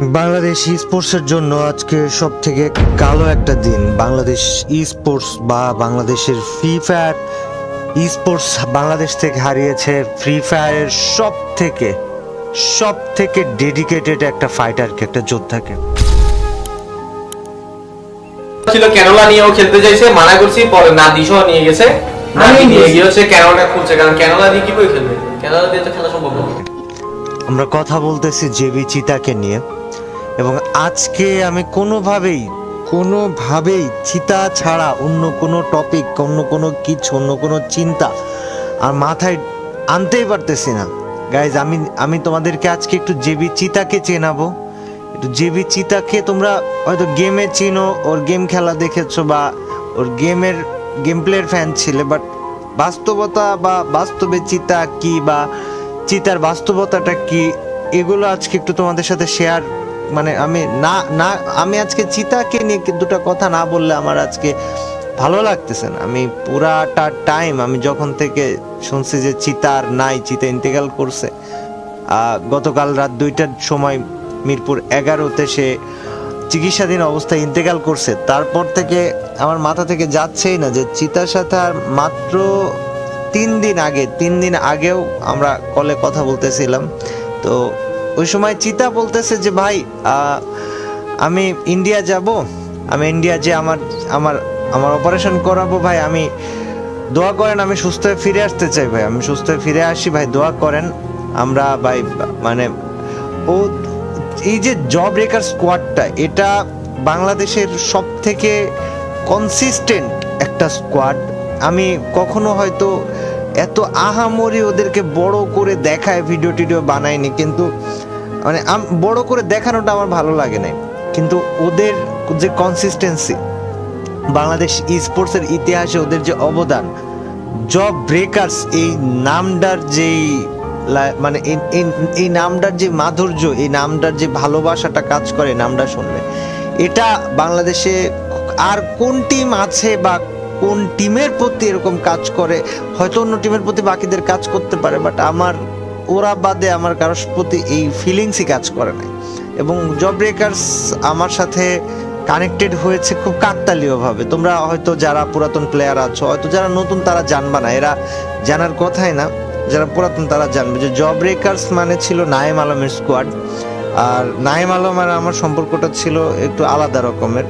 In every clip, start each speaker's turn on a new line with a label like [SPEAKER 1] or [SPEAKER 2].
[SPEAKER 1] বাংলাদেশ ই স্পোর্টসের জন্য আজকে সব থেকে কালো একটা দিন। বাংলাদেশ ই স্পোর্টস বা বাংলাদেশের ফ্রি ফায়ার ই স্পোর্টস বাংলাদেশ থেকে হারিয়েছে ফ্রি ফায়ারের সব থেকে ডেডিকেটেড একটা ফাইটারকে, একটা যোদ্ধাকে।
[SPEAKER 2] ছিল ক্যানোলা নিয়েও খেলতে চাইছে, মানা করছি, পরে নাদিসহ নিয়ে গেছে। নাদি নিয়ে গিয়ে হচ্ছে ক্যানোলা খুলছে, কারণ ক্যানোলা দিয়ে কি করে খেলবে, ক্যানোলা দিয়ে তো খেলা সম্ভব না।
[SPEAKER 1] আমরা কথা বলতেছি জেবি চিতাকে নিয়ে, এবং আজকে আমি কোনোভাবেই চিতা ছাড়া অন্য কোনো টপিক, অন্য কোনো চিন্তা আর মাথায় আনতেই পারতেছি না। গাইজ, আমি তোমাদেরকে আজকে একটু জেবি চিতাকে চেনাবো। একটু জেবি চিতাকে তোমরা হয়তো গেমে চিনো, ওর গেম খেলা দেখেছো বা ওর গেম প্লের ফ্যান ছিলে, বাট বাস্তবতা বা বাস্তবে চিতা কি বা চিতার বাস্তবতাটা কি, এগুলো আজকে একটু তোমাদের সাথে শেয়ার, মানে আমি আজকে চিতাকে নিয়ে দুটো কথা না বললে আমার আজকে ভালো লাগতেছে না। আমি পুরাটা টাইম, আমি যখন থেকে শুনছি যে চিতা ইন্তেকাল করছে, গতকাল রাত 2টার সময় মিরপুর 11-তে সে চিকিৎসাধীন অবস্থায় ইন্তেকাল করছে, তারপর থেকে আমার মাথা থেকে যাচ্ছেই না যে চিতার সাথে আর মাত্র 3 দিন আগেও আমরা কলে কথা বলতেছিলাম। তো ওই সময় চিতা বলতেছে যে ভাই, আমি ইন্ডিয়া যাব, আমি ইন্ডিয়া যে আমার অপারেশন করাবো ভাই, আমি দোয়া করেন, আমি সুস্থ হয়ে ফিরে আসতে চাই ভাই, আমি সুস্থ হয়ে ফিরে আসি ভাই, দোয়া করেন। আমরা ভাই মানে ও এই যে জব ব্রেকার স্কোয়াডটা, এটা বাংলাদেশের সব থেকে কনসিস্টেন্ট একটা স্কোয়াড। আমি কখনো হয়তো এত আহামরি ওদেরকে বড় করে দেখায় ভিডিও বানাইনি, কিন্তু মানে বড় করে দেখানোটা আমার ভালো লাগে না, কিন্তু ওদের যে কনসিস্টেন্সি, বাংলাদেশ ই স্পোর্টসের ইতিহাসে ওদের যে অবদান, জব ব্রেকার্স এই নামটার যেই মানে এই নামটার যে মাধুর্য, এই নামটার যে ভালোবাসাটা কাজ করে নামটা শুনলে, এটা বাংলাদেশে আর কোন টিম আছে বা কোন টিমের প্রতি এরকম কাজ করে? হয়তো অন্য টিমের প্রতি বাকিদের কাজ করতে পারে, বাট ওরা বাদে আমার কারোর প্রতি এই ফিলিংসই কাজ করে না। এবং জব ব্রেকার্স আমার সাথে কানেক্টেড হয়েছে খুব কাকতালীয় ভাবে। তোমরা হয়তো যারা পুরাতন প্লেয়ার আছো, হয়তো যারা নতুন তারা জানবা না, এরা জানার কথাই না, যারা পুরাতন তারা জানবে যে জব ব্রেকার্স মানে ছিল নাইম আলমের স্কোয়াড। আর নাইম আলম আর আমার সম্পর্কটা ছিল একটু আলাদা রকমের,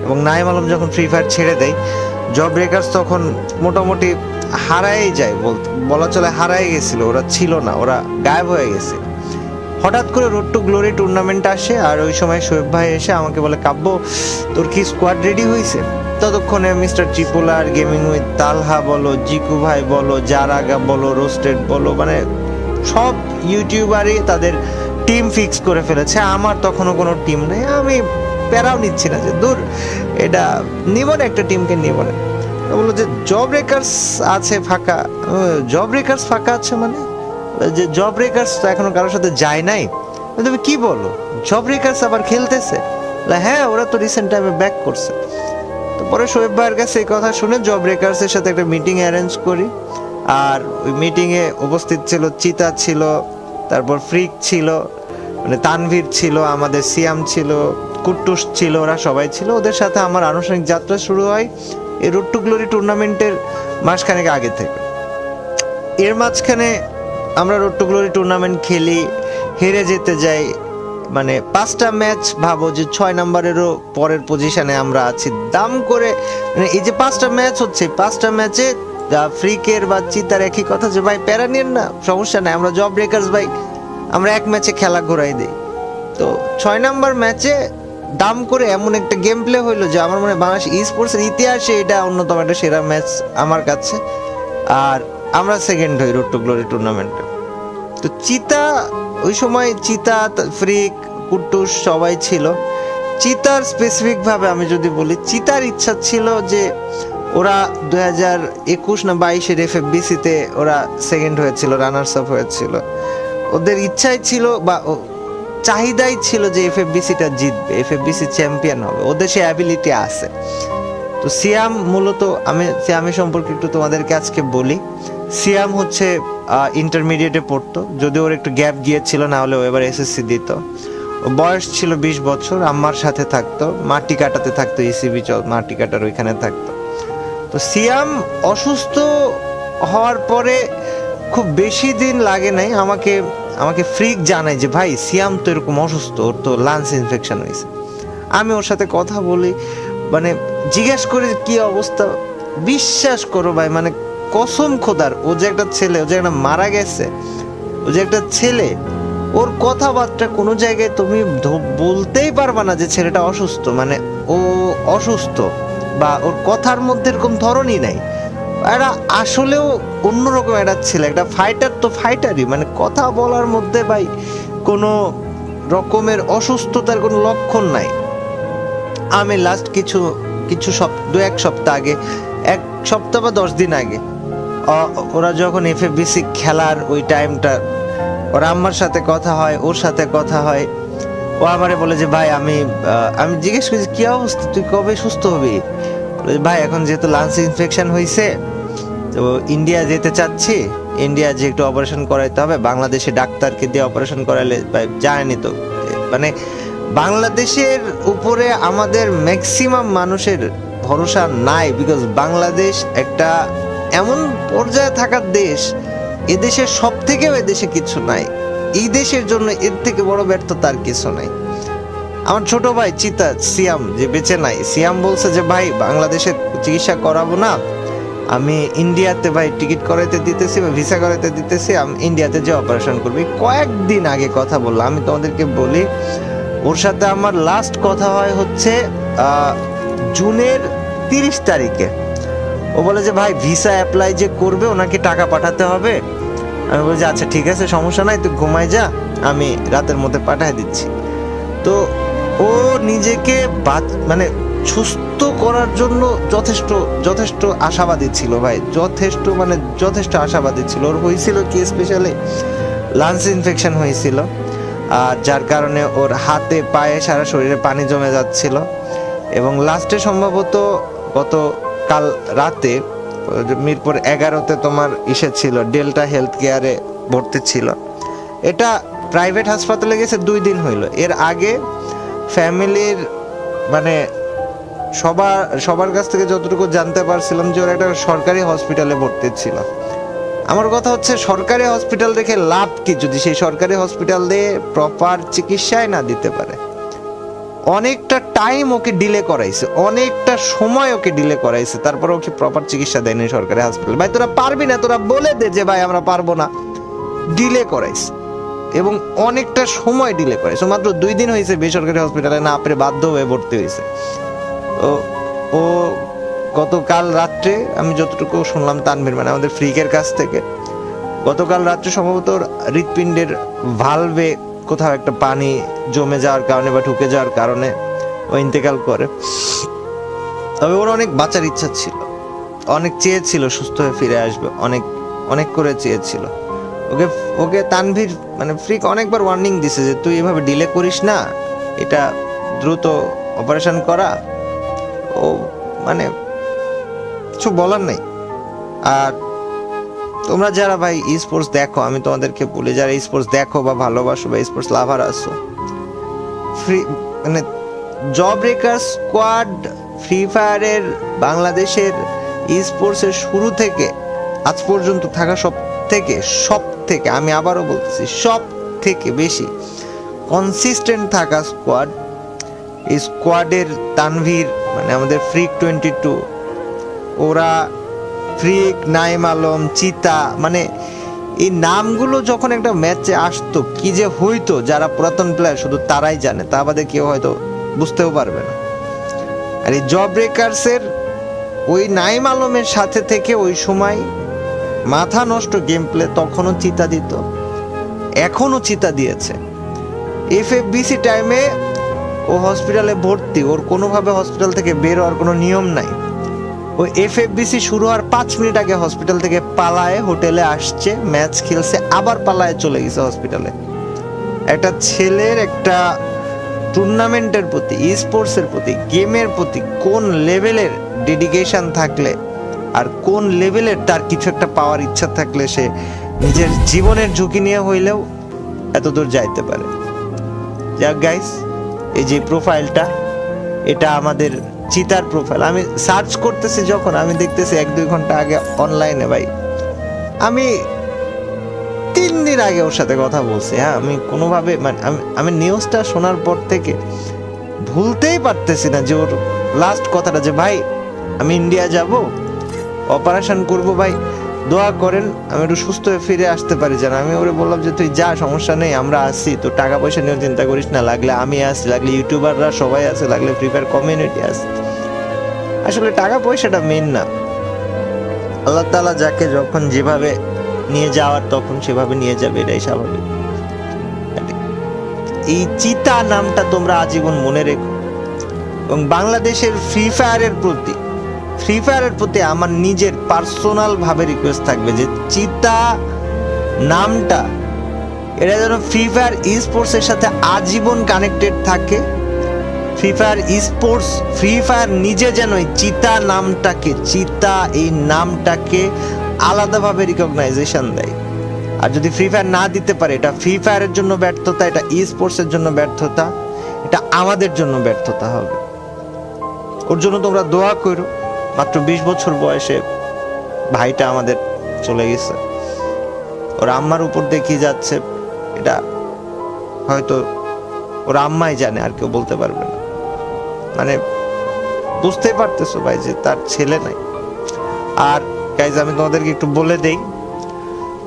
[SPEAKER 1] এবং নাইম আলম যখন ফ্রি ফায়ার ছেড়ে দেয়, জব ব্রেকার্স তখন মোটামুটি হারাই যায়, বলা চলে হারাই গেছিল, ওরা ছিল না, ওরা গায়েব হয়ে গেছে। হঠাৎ করে রোড টু গ্লোরি টুর্নামেন্ট আসে, আর ওই সময় শোয়েব ভাই এসে আমাকে বলে, কাব্য তোর কি স্কোয়াড রেডি হয়েছে? ততক্ষণে মিস্টার ট্রিপোলার, গেমিং উইথ তালহা বলো, জিকু ভাই বলো, জারাগা বলো, রোস্টেড বলো, মানে সব ইউটিউবারই তাদের টিম ফিক্স করে ফেলেছে। আমার তখনও কোনো টিম নেই, আমি প্যারাও নিচ্ছি না যে দূর, এটা নিব না, একটা টিমকে নিব না। বললো যে জব ব্রেকার্স আছে ফাঁকা। জব ব্রেকার্স ফাঁকা আছে মানে? যে জব ব্রেকার্স তো এখনো কারোর সাথে যায় নাই। তুমি কি বলো, জব ব্রেকার্স আবার খেলতেছে? হ্যাঁ, ওরা তো রিসেন্ট টাইমে ব্যাক করছে। তো পরে শোয়েব ভাইয়ের কাছে এই কথা শুনে জব ব্রেকার্সের সাথে একটা মিটিং অ্যারেঞ্জ করি, আর ওই মিটিংয়ে উপস্থিত ছিল চিতা ছিল, তারপর ফ্রিক ছিল, মানে তানভীর ছিল, আমাদের সিয়াম ছিল, কুট্টুস ছিল, ওরা সবাই ছিল। ওদের সাথে আমার আনুষ্ঠানিক যাত্রা শুরু হয় এই রোড টু গ্লোরি টুর্নামেন্টের মাসখানেক আগে থেকে। এর মাঝখানে আমরা রোড টু গ্লোরি টুর্নামেন্ট খেলি, হেরে যেতে যাই, মানে 5টা ম্যাচ, ভাবো যে 6 নম্বরেরও পরের পজিশনে আমরা আছি দাম করে। মানে এই যে 5টা ম্যাচ হচ্ছে, 5টা ম্যাচে ফ্রিকের বা চিতার একই কথা যে ভাই প্যারা নিন না, সমস্যা নাই, আমরা জব ব্রেকার্স ভাই, আমরা এক ম্যাচে খেলা ঘোরাই দিই। তো 6 নম্বর ম্যাচে দাম করে এমন একটা গেম প্লে হইলো যে আমার মনে হয় বাংলাদেশ ই স্পোর্টসের ইতিহাসে এটা অন্যতম একটা সেরা ম্যাচ আমার কাছে। আর আমরা সেকেন্ড হই রোড টু গ্লোরি টুর্নামেন্টে। তো চিতা, ওই সময় চিতা, ফ্রিক, কুট্টুস সবাই ছিল। চিতার স্পেসিফিক ভাবে আমি যদি বলি, চিতার ইচ্ছা ছিল যে ওরা 2021 না 22-এর FFBC-তে ওরা সেকেন্ড হয়েছিল, রানার্স আপ হয়েছিল। ওদের ইচ্ছাই ছিল বা চাহিদাই ছিল যে FFBC-টা জিতবে, FFBC চ্যাম্পিয়ন হবে, ওদের সে অ্যাবিলিটি আছে। তো সিয়াম মূলত, আমি সিয়ামের সম্পর্কে একটু তোমাদেরকে আজকে বলি। সিয়াম হচ্ছে ইন্টারমিডিয়েটে পড়তো, যদিও ওর একটু গ্যাপ গিয়েছিল, না হলে ও এবার SSC দিত। ও বয়স ছিল 20 বছর, আম্মার সাথে থাকতো, মাটি কাটাতে থাকতো, ইসিবি মাটি কাটার ওইখানে থাকতো। তো সিয়াম অসুস্থ হওয়ার পরে খুব বেশি দিন লাগে নাই, আমাকে ফ্রিক জানায় যে ভাই সিয়াম তো এরকম অসুস্থ, ওর তো লাংস ইনফেকশন হয়েছে। আমি ওর সাথে কথা বলি, মানে জিজ্ঞেস করে কি অবস্থা। বিশ্বাস করো ভাই, মানে কসম খোদার, ও যে একটা ছেলে, ও যে একটা মারা গেছে, ও যে একটা ছেলে, ওর কথাবার্তা কোনো জায়গায় তুমি বলতেই পারবা না যে ছেলেটা অসুস্থ, মানে ও অসুস্থ, বা ওর কথার মধ্যে এরকম ধরনই নাই। এরা আসলেও অন্যরকম একটা ছেলে, একটা ফাইটার তো ফাইটারই, মানে কথা বলার মধ্যে ভাই কোনো রকমের অসুস্থতার কোনো লক্ষণ নাই। আমি লাস্ট কিছু 2-1 সপ্তাহ আগে, 1 সপ্তাহ বা 10 দিন আগে, ওরা যখন এফএফবিসি খেলার ওই টাইমটা, ওর আম্মার সাথে কথা হয়, ওর সাথে কথা হয়। ও আমারে বলে যে ভাই আমি জিজ্ঞেস করি কি অবস্থা, তুই কবে সুস্থ হবি? ভাই এখন যেহেতু লাংস ইনফেকশন হয়েছে, তো ইন্ডিয়া যেতে চাচ্ছি, ইন্ডিয়া যে একটু অপারেশন করাইতে হবে, বাংলাদেশে ডাক্তারকে দিয়ে অপারেশন করাইলে ভাই জানেনি তো, মানে বাংলাদেশের উপরে আমাদের ম্যাক্সিমাম মানুষের ভরসা নাই, বিকজ বাংলাদেশ একটা এমন পর্যায়ে থাকার দেশ, এদেশের সব থেকেও এদেশে কিছু নাই, এই দেশের জন্য এর থেকে বড় ব্যর্থতা আর কিছু নাই। আমার ছোট ভাই চিতা সিয়াম যে বেঁচে নাই, সিয়াম বলছে যে ভাই বাংলাদেশে চিকিৎসা করাবো না, আমি ইন্ডিয়াতে ভাই টিকিট করাইতে দিতেছি বা ভিসা করাইতে দিতেছি, আমি ইন্ডিয়াতে যে অপারেশন করবি। কয়েকদিন আগে কথা বললাম, আমি তোমাদেরকে বলি, ওর সাথে আমার লাস্ট কথা হয় হচ্ছে জুনের 30 তারিখে। ও বলে যে ভাই ভিসা অ্যাপ্লাই যে করবে, ওনাকে টাকা পাঠাতে হবে। আমি বলছি আচ্ছা ঠিক আছে, সমস্যা নাই, তুই ঘুমাই যা, আমি রাতের মধ্যে পাঠিয়ে দিচ্ছি। তো ও নিজেকে মানে সুস্থ করার জন্য যথেষ্ট আশাবাদী ছিল ভাই, যথেষ্ট আশাবাদী ছিল। ওর হয়েছিল কি, স্পেশালি লাংস ইনফেকশন হয়েছিল, আর যার কারণে ওর হাতে পায়ে সারা শরীরে পানি জমে যাচ্ছিল, এবং লাস্টে সম্ভবত গত কাল রাতে মিরপুর 11-তে তোমার ছিল, ডেল্টা হেলথ কেয়ারে ভর্তি ছিল। এটা প্রাইভেট হাসপাতালে গেছে 2 দিন হইল। এর আগে ফ্যামিলির মানে সবার কাছ থেকে যতটুকু জানতে পারছিলাম যে ওর একটা সরকারি হসপিটালে ভর্তি ছিল। আমার কথা হচ্ছে সরকারি হসপিটাল রেখে লাভ কি যদি সেই সরকারি হসপিটাল দিয়ে প্রপার চিকিৎসায় না দিতে পারে। অনেকটা টাইম ওকে ডিলে করাইছে, অনেকটা সময় ওকে ডিলে করাইছে, তারপর ওকে প্রপার চিকিৎসা দেয়নি সরকারি হসপিটাল। ভাই তোরা পারবি না, তোরা বলে দে যে ভাই আমরা পারবো না, ডিলে করাইছে, এবং অনেকটা সময় ডিলে করাইছে। মাত্র 2 দিন হয়েছে বেসরকারি হসপিটালে না পেরে বাধ্য হয়ে ভর্তি হয়েছে। ও গতকাল রাত্রে আমি যতটুকু শুনলাম তানভীর মানে আমাদের ফ্রিকের কাছ থেকে, গতকাল রাত্রে সম্ভবত হৃৎপিণ্ডের ভালভে কোথাও একটা পানি জমে যাওয়ার কারণে বা ঢুকে যাওয়ার কারণে ও ইন্তেকাল করে। তবে ওর অনেক বাঁচার ইচ্ছা ছিল, অনেক চেয়েছিল সুস্থ হয়ে ফিরে আসবে, অনেক করে চেয়েছিল। ওকে তানভীর মানে ফ্রিক অনেকবার ওয়ার্নিং দিছে যে তুই এভাবে ডিলে করিস না, এটা দ্রুত অপারেশন করা। ও মানে কিছু বলার নেই। আর তোমরা যারা ভাই স্পোর্টস দেখো, আমি তোমাদেরকে বলি, যারা স্পোর্টস দেখো বা ভালোবাসো বা স্পোর্টস লাভার আছো, মানে জব ব্রেকার স্কোয়াড ফ্রি ফায়ারের বাংলাদেশের স্পোর্টসের শুরু থেকে আজ পর্যন্ত থাকা সব থেকে আমি আবারও বলতেছি সব থেকে বেশি কনসিস্টেন্ট থাকা স্কোয়াড, এই স্কোয়াডের তানভীর মানে আমাদের ফ্রিক 22, ওরা ফ্রিক, নাইম আলম, চিতা, মানে এই নামগুলো যখন একটা ম্যাচে আসতো কি যে হইতো, যারা পুরাতন প্লেয়ার শুধু তারাই জানে, তা বাদে কেউ হয়তো বুঝতেও পারবে না। আর এই জব ব্রেকার্সের ওই নাইম আলমের সাথে থেকে ওই সময় মাথা নষ্ট গেম প্লে তখনও চিতা দিত, এখনো চিতা দিয়েছে। এফএফবিসি টাইমে ও হসপিটালে ভর্তি, ওর কোনোভাবে হসপিটাল থেকে বের হওয়ার কোনো নিয়ম নাই। ওই এফএফবিসি শুরু হওয়ার 5 মিনিট আগে হসপিটাল থেকে পালায়ে হোটেলে আসছে, ম্যাচ খেলছে, আবার পালায়ে চলে গেছে হসপিটালে। একটা ছেলের একটা টুর্নামেন্টের প্রতি, স্পোর্টসের প্রতি, গেমের প্রতি কোন লেভেলের ডেডিকেশন থাকলে আর কোন লেভেলের তার কিছু একটা পাওয়ার ইচ্ছা থাকলে সে নিজের জীবনের ঝুঁকি নিয়ে হইলেও এত দূর যাইতে পারে। যাক গাইস, এই যে প্রোফাইলটা, এটা আমাদের চিতার প্রোফাইল। আমি সার্চ করতেছি যখন, আমি দেখতেছি 1-2 ঘন্টা আগে অনলাইনে ভাই। আমি 3 দিন আগে ওর সাথে কথা বলছি। হ্যাঁ, আমি কোনোভাবে মানে আমি নিউজটা শোনার পর থেকে ভুলতেই পারতেছি না যে ওর লাস্ট কথাটা, যে ভাই আমি ইন্ডিয়া যাব, অপারেশন করব, ভাই দোয়া করেন আমি একটু সুস্থ হয়ে ফিরে আসতে পারি। জান আমি ওরে বললাম যে তুই যা, সমস্যা নেই, আমরা আসি, তো টাকা পয়সা নিয়ে চিন্তা করিস না, লাগলে আমি আসি, লাগলে ইউটিউবাররা সবাই আছে, লাগলে ফ্রি ফায়ার কমিউনিটি আছে। আসলে টাকা পয়সাটা মেন না, আল্লাহ তাআলা যাকে যখন যেভাবে নিয়ে যাওয়ার তখন সেভাবে নিয়ে যাবে, এটাই স্বাভাবিক। এই চিতা নামটা তোমরা আজীবন মনে রেখো। এবং বাংলাদেশের ফ্রি ফায়ারের প্রতি আমার নিজের পার্সোনাল ভাবে রিকোয়েস্ট থাকবে যে চিতা নামটা এটা যেন ফ্রি ফায়ার স্পোর্টস এর সাথে আজীবন কানেক্টেড থাকে। ফ্রি ফায়ার নিজে যেন এই চিতা এই নামটাকে আলাদাভাবে রিকগনাইজেশন দেয়। আর যদি ফ্রি ফায়ার না দিতে পারে, এটা ফ্রি ফায়ারের জন্য ব্যর্থতা, এটা স্পোর্টস এর জন্য ব্যর্থতা, এটা আমাদের জন্য ব্যর্থতা হবে। ওর জন্য তোমরা দোয়া করো। মাত্র 20 বছর বয়সে ভাইটা আমাদের চলে গেছে। ওর আম্মার উপর দেখি যাচ্ছে, এটা হয়তো ওর আম্মাই জানে, আর কেউ বলতে পারবে না। মানে বুঝতে পারতেছো ভাই যে তার ছেলে নাই। আর গাইজ আমি তোমাদেরকে একটু বলে দেই,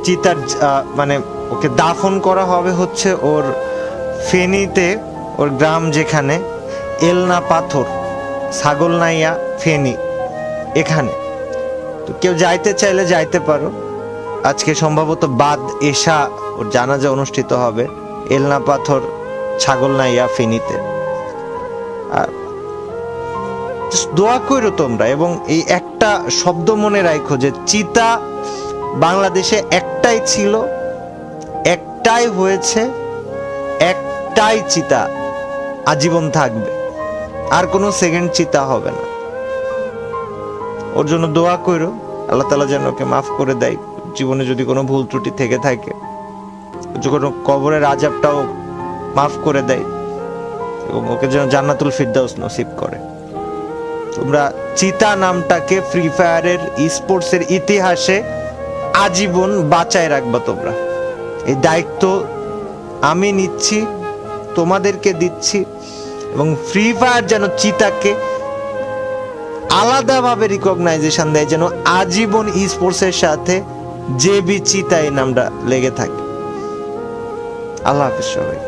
[SPEAKER 1] চিতার মানে ওকে দাফন করা হবে হচ্ছে ওর ফেনীতে, ওর গ্রাম যেখানে এলনা পাথর, ছাগলনাইয়া, ফেনী, এখানে। তো কেউ যাইতে চাইলে যাইতে পারো। আজকে সম্ভবত বাদ এশা ওর জানাজা অনুষ্ঠিত হবে এলনা পাথর, ছাগলনাইয়া, ফেনীতে। আর দোয়া করো তোমরা, এবং এই একটা শব্দ মনে রাখো যে চিতা বাংলাদেশে একটাই ছিল, একটাই হয়েছে, একটাই চিতা আজীবন থাকবে, আর কোনো সেকেন্ড চিতা হবে না। ওর জন্য দোয়া করো, আল্লাহ তাআলা যেন ওকে মাফ করে দেয়, জীবনে যদি কোনো ভুল ত্রুটি থেকে থাকে, যখন কবরের আযাবটাও মাফ করে দেয়, এবং ওকে যেন জান্নাতুল ফিরদাউস নসিব করে। তোমরা চিতা নামটাকে ফ্রি ফায়ারের স্পোর্টস এর ইতিহাসে আজীবন বাঁচায় রাখবা। তোমরা এই দায়িত্ব আমি নিচ্ছি, তোমাদেরকে দিচ্ছি, এবং ফ্রি ফায়ার যেন চিতাকে আলাদাভাবে রিকগনাইজেশন দেয়, যেন আজীবন স্পোর্টস এর সাথে জেবি চিতা এই নামটা লেগে থাকে। আল্লাহ হাফেজ সবাই।